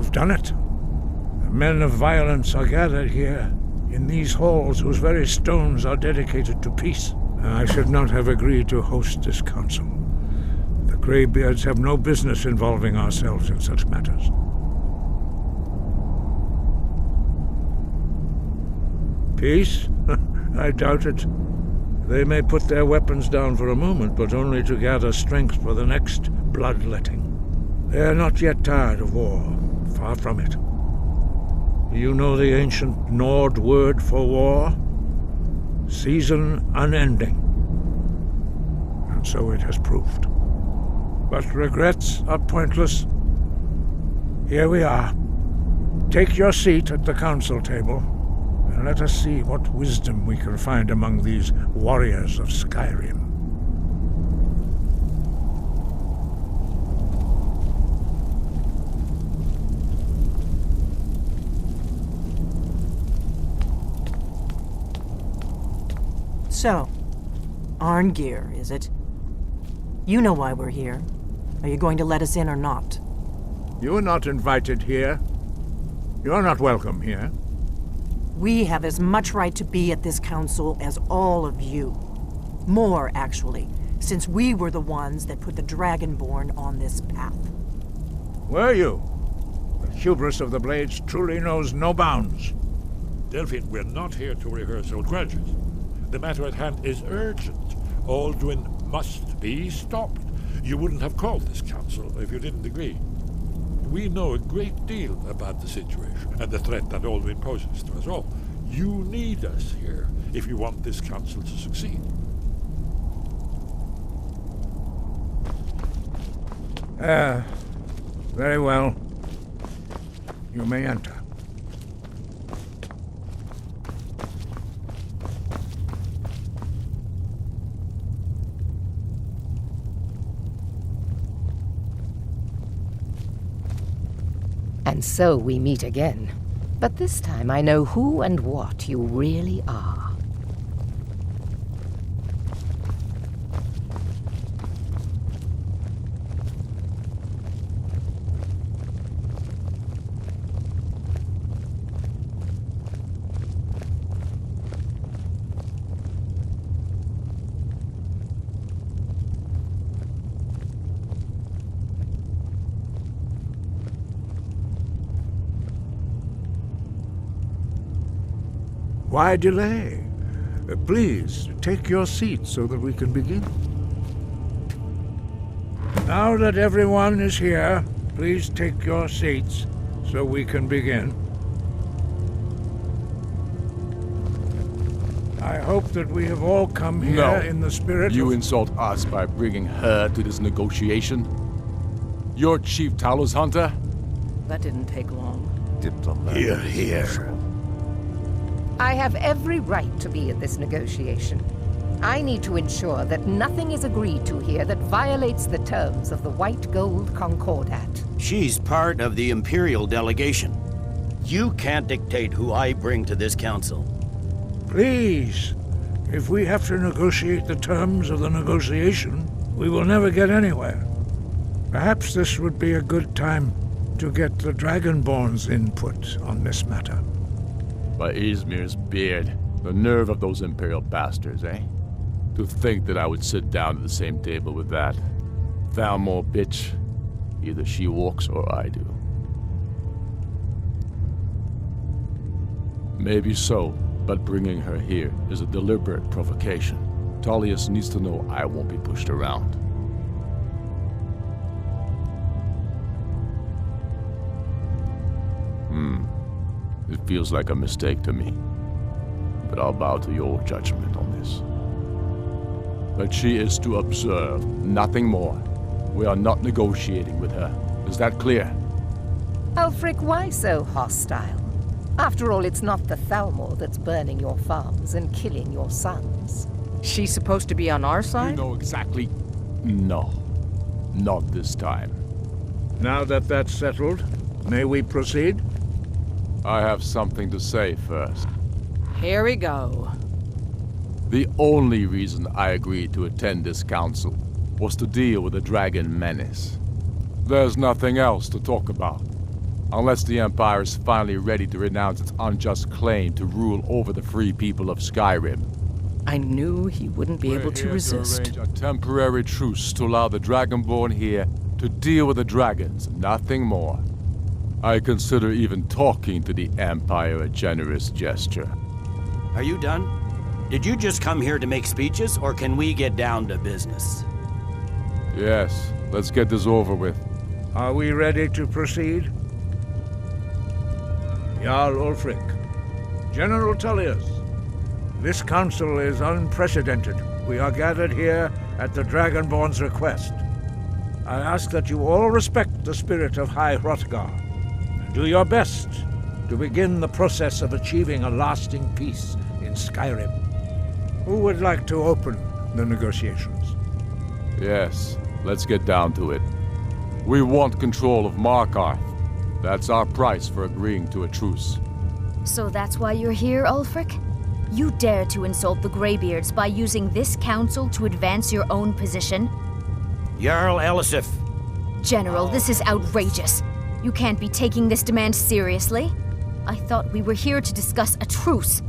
We've done it. The men of violence are gathered here, in these halls whose very stones are dedicated to peace. I should not have agreed to host this council. The Greybeards have no business involving ourselves in such matters. Peace? I doubt it. They may put their weapons down for a moment, but only to gather strength for the next bloodletting. They are not yet tired of war. Far from it. You know the ancient Nord word for war? Season unending. And so it has proved. But regrets are pointless. Here we are. Take your seat at the council table, and let us see what wisdom we can find among these warriors of Skyrim. So, Arngeir, is it? You know why we're here. Are you going to let us in or not? You're not invited here. You're not welcome here. We have as much right to be at this council as all of you. More, actually, since we were the ones that put the Dragonborn on this path. Were you? The hubris of the Blades truly knows no bounds. Delphine, we're not here to rehearse old grudges. The matter at hand is urgent. Alduin must be stopped. You wouldn't have called this council if you didn't agree. We know a great deal about the situation and the threat that Alduin poses to us all. You need us here if you want this council to succeed. Very well. You may enter. And so we meet again. But this time I know who and what you really are. Why delay? Please, take your seat so that we can begin. Now that everyone is here, please take your seats so we can begin. I hope that we have all come here in the spirit You of... insult us by bringing her to this negotiation? You're Chief Talos Hunter? That didn't take long. Diplomat. Here. I have every right to be at this negotiation. I need to ensure that nothing is agreed to here that violates the terms of the White Gold Concordat. She's part of the Imperial delegation. You can't dictate who I bring to this council. Please, if we have to negotiate the terms of the negotiation, we will never get anywhere. Perhaps this would be a good time to get the Dragonborn's input on this matter. By Izmir's beard, the nerve of those Imperial bastards, eh? To think that I would sit down at the same table with that Thalmor bitch. Either she walks or I do. Maybe so, but bringing her here is a deliberate provocation. Tullius needs to know I won't be pushed around. It feels like a mistake to me, but I'll bow to your judgment on this. But she is to observe, nothing more. We are not negotiating with her. Is that clear? Ulfric, why so hostile? After all, it's not the Thalmor that's burning your farms and killing your sons. She's supposed to be on our You side? know exactly... No. Not this time. Now that that's settled, may we proceed? I have something to say first. Here we go. The only reason I agreed to attend this council was to deal with the dragon menace. There's nothing else to talk about. Unless the Empire is finally ready to renounce its unjust claim to rule over the free people of Skyrim. I knew he wouldn't be able to resist. We're here to arrange a temporary truce to allow the Dragonborn here to deal with the dragons, nothing more. I consider even talking to the Empire a generous gesture. Are you done? Did you just come here to make speeches, or can we get down to business? Yes, let's get this over with. Are we ready to proceed? Jarl Ulfric, General Tullius, this council is unprecedented. We are gathered here at the Dragonborn's request. I ask that you all respect the spirit of High Hrothgar, and do your best to begin the process of achieving a lasting peace in Skyrim. Who would like to open the negotiations? Yes, let's get down to it. We want control of Markarth. That's our price for agreeing to a truce. So that's why you're here, Ulfric? You dare to insult the Greybeards by using this council to advance your own position? Jarl Elisif. General, this is outrageous. You can't be taking this demand seriously. I thought we were here to discuss a truce.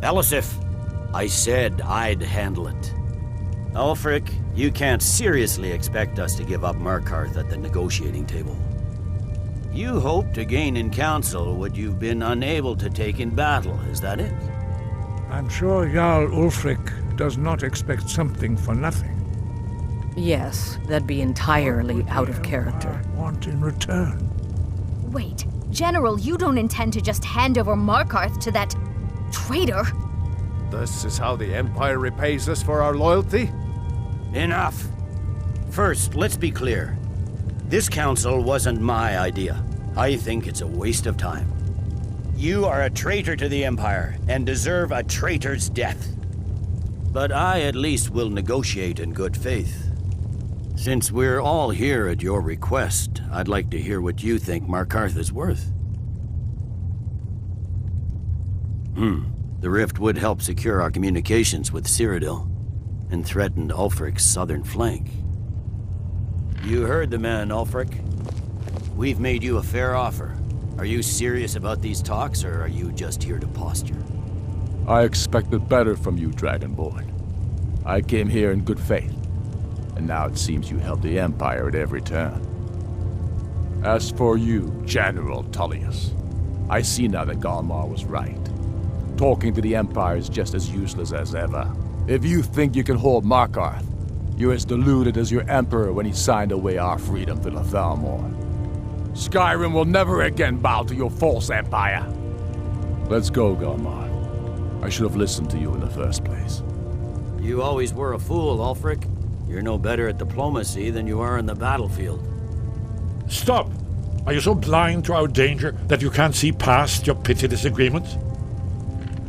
Elisif, I said I'd handle it. Ulfric, you can't seriously expect us to give up Markarth at the negotiating table. You hope to gain in council what you've been unable to take in battle, is that it? I'm sure Jarl Ulfric does not expect something for nothing. Yes, that'd be entirely out of character. I want in return. Wait, General, you don't intend to just hand over Markarth to that traitor? This is how the Empire repays us for our loyalty? Enough! First, let's be clear. This council wasn't my idea. I think it's a waste of time. You are a traitor to the Empire, and deserve a traitor's death. But I at least will negotiate in good faith. Since we're all here at your request, I'd like to hear what you think Markarth is worth. The rift would help secure our communications with Cyrodiil, and threatened Ulfric's southern flank. You heard the man, Ulfric. We've made you a fair offer. Are you serious about these talks, or are you just here to posture? I expected better from you, Dragonborn. I came here in good faith, and now it seems you help the Empire at every turn. As for you, General Tullius, I see now that Galmar was right. Talking to the Empire is just as useless as ever. If you think you can hold Markarth, you're as deluded as your Emperor when he signed away our freedom to the Thalmor. Skyrim will never again bow to your false empire. Let's go, Galmar. I should have listened to you in the first place. You always were a fool, Ulfric. You're no better at diplomacy than you are in the battlefield. Stop! Are you so blind to our danger that you can't see past your petty disagreements?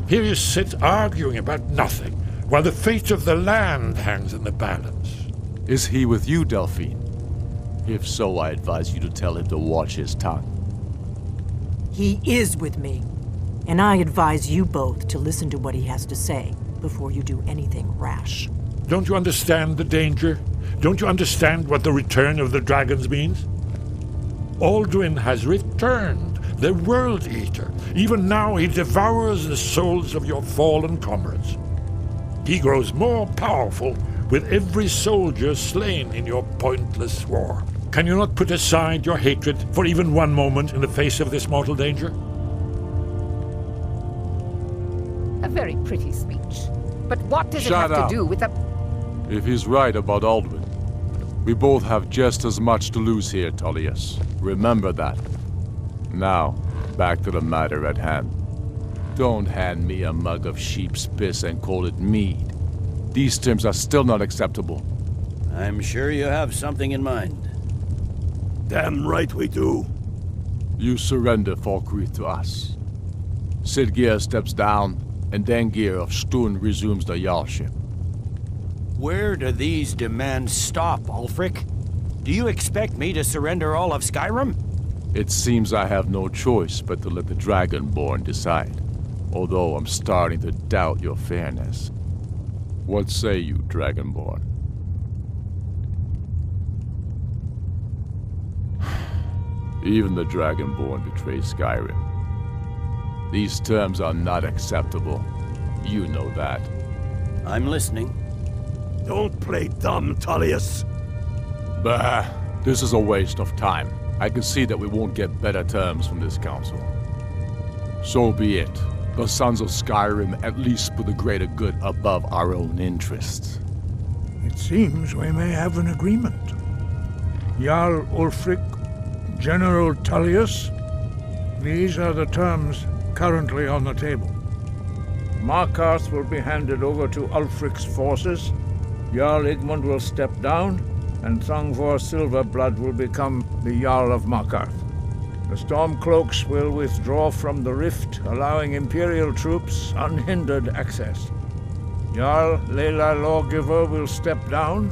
Here you sit arguing about nothing, while the fate of the land hangs in the balance. Is he with you, Delphine? If so, I advise you to tell him to watch his tongue. He is with me, and I advise you both to listen to what he has to say before you do anything rash. Don't you understand the danger? Don't you understand what the return of the dragons means? Alduin has returned, the World Eater. Even now he devours the souls of your fallen comrades. He grows more powerful with every soldier slain in your pointless war. Can you not put aside your hatred for even one moment in the face of this mortal danger? A very pretty speech. But what does it have Shut up. to do with the... If he's right about Alduin, we both have just as much to lose here, Tullius. Remember that. Now, back to the matter at hand. Don't hand me a mug of sheep's piss and call it mead. These terms are still not acceptable. I'm sure you have something in mind. Damn right we do. You surrender Falkreath to us. Sidgeir steps down, and Dengir of Stun resumes the Jarlship. Where do these demands stop, Ulfric? Do you expect me to surrender all of Skyrim? It seems I have no choice but to let the Dragonborn decide, although I'm starting to doubt your fairness. What say you, Dragonborn? Even the Dragonborn betray Skyrim. These terms are not acceptable. You know that. I'm listening. Don't play dumb, Tullius. Bah, this is a waste of time. I can see that we won't get better terms from this council. So be it. The Sons of Skyrim at least put the greater good above our own interests. It seems we may have an agreement. Jarl Ulfric, General Tullius, these are the terms currently on the table. Markarth will be handed over to Ulfric's forces, Jarl Igmund will step down, and Thangvor Silverblood will become the Jarl of Markarth. The Stormcloaks will withdraw from the rift, allowing Imperial troops unhindered access. Jarl Leila Lawgiver will step down,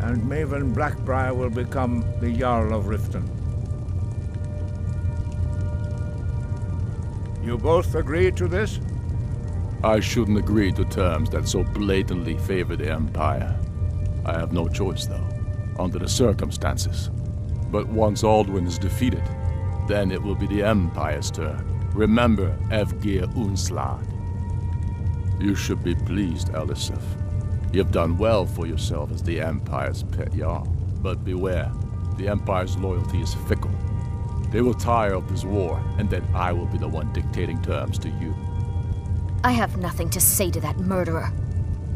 and Maven Blackbriar will become the Jarl of Riften. You both agree to this? I shouldn't agree to terms that so blatantly favor the Empire. I have no choice, though, under the circumstances. But once Alduin is defeated, then it will be the Empire's turn. Remember Evgir Unslag. You should be pleased, Elisif. You've done well for yourself as the Empire's pet Jarl. But beware, the Empire's loyalty is fickle. They will tire of this war, and then I will be the one dictating terms to you. I have nothing to say to that murderer.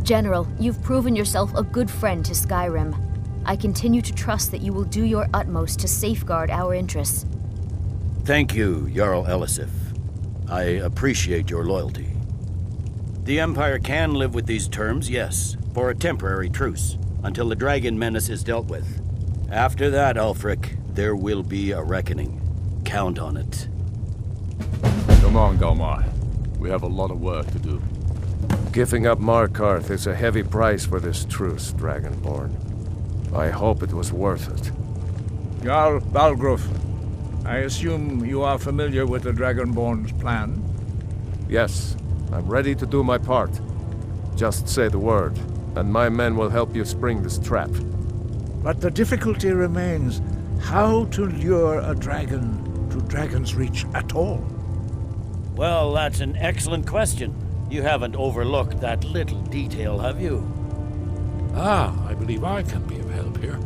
General, you've proven yourself a good friend to Skyrim. I continue to trust that you will do your utmost to safeguard our interests. Thank you, Jarl Elisif. I appreciate your loyalty. The Empire can live with these terms, yes, for a temporary truce, until the dragon menace is dealt with. After that, Ulfric, there will be a reckoning. Count on it. Come on, Dalmar. We have a lot of work to do. Giving up Markarth is a heavy price for this truce, Dragonborn. I hope it was worth it. Jarl Balgruf, I assume you are familiar with the Dragonborn's plan? Yes, I'm ready to do my part. Just say the word, and my men will help you spring this trap. But the difficulty remains how to lure a dragon to Dragon's Reach at all. Well, that's an excellent question. You haven't overlooked that little detail, have you? I believe I can be of help here.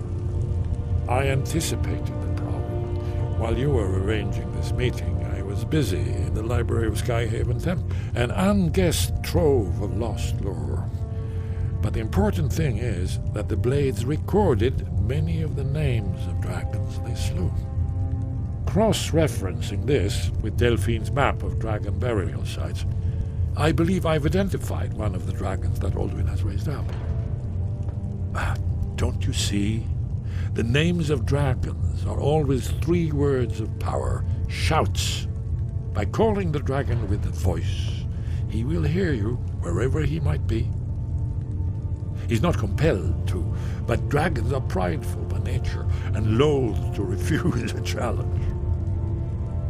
I anticipated the problem. While you were arranging this meeting, I was busy in the library of Skyhaven Temple, an unguessed trove of lost lore. But the important thing is that the Blades recorded many of the names of dragons they slew. Cross-referencing this with Delphine's map of dragon burial sites, I believe I've identified one of the dragons that Alduin has raised up. Don't you see? The names of dragons are always 3 words of power, shouts. By calling the dragon with a voice, he will hear you wherever he might be. He's not compelled to, but dragons are prideful by nature and loath to refuse a challenge.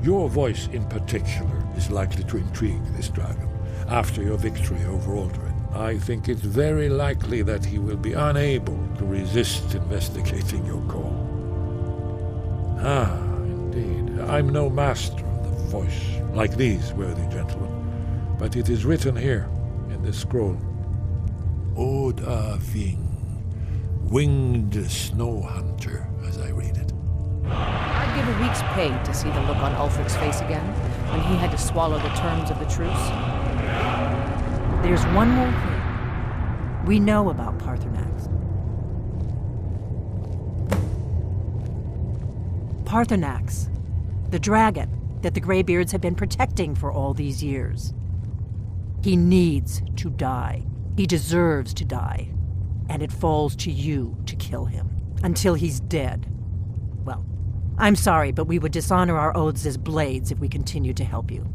Your voice in particular is likely to intrigue this dragon after your victory over Alduin. I think it's very likely that he will be unable to resist investigating your call. Indeed. I'm no master of the voice, like these worthy gentlemen, but it is written here in this scroll. Oda Ving, winged snow hunter, as I read it. I'd give a week's pay to see the look on Ulfric's face again when he had to swallow the terms of the truce. There's one more thing. We know about Paarthurnax. Paarthurnax, the dragon that the Greybeards have been protecting for all these years. He needs to die. He deserves to die. And it falls to you to kill him. Until he's dead. Well, I'm sorry, but we would dishonor our oaths as Blades if we continued to help you.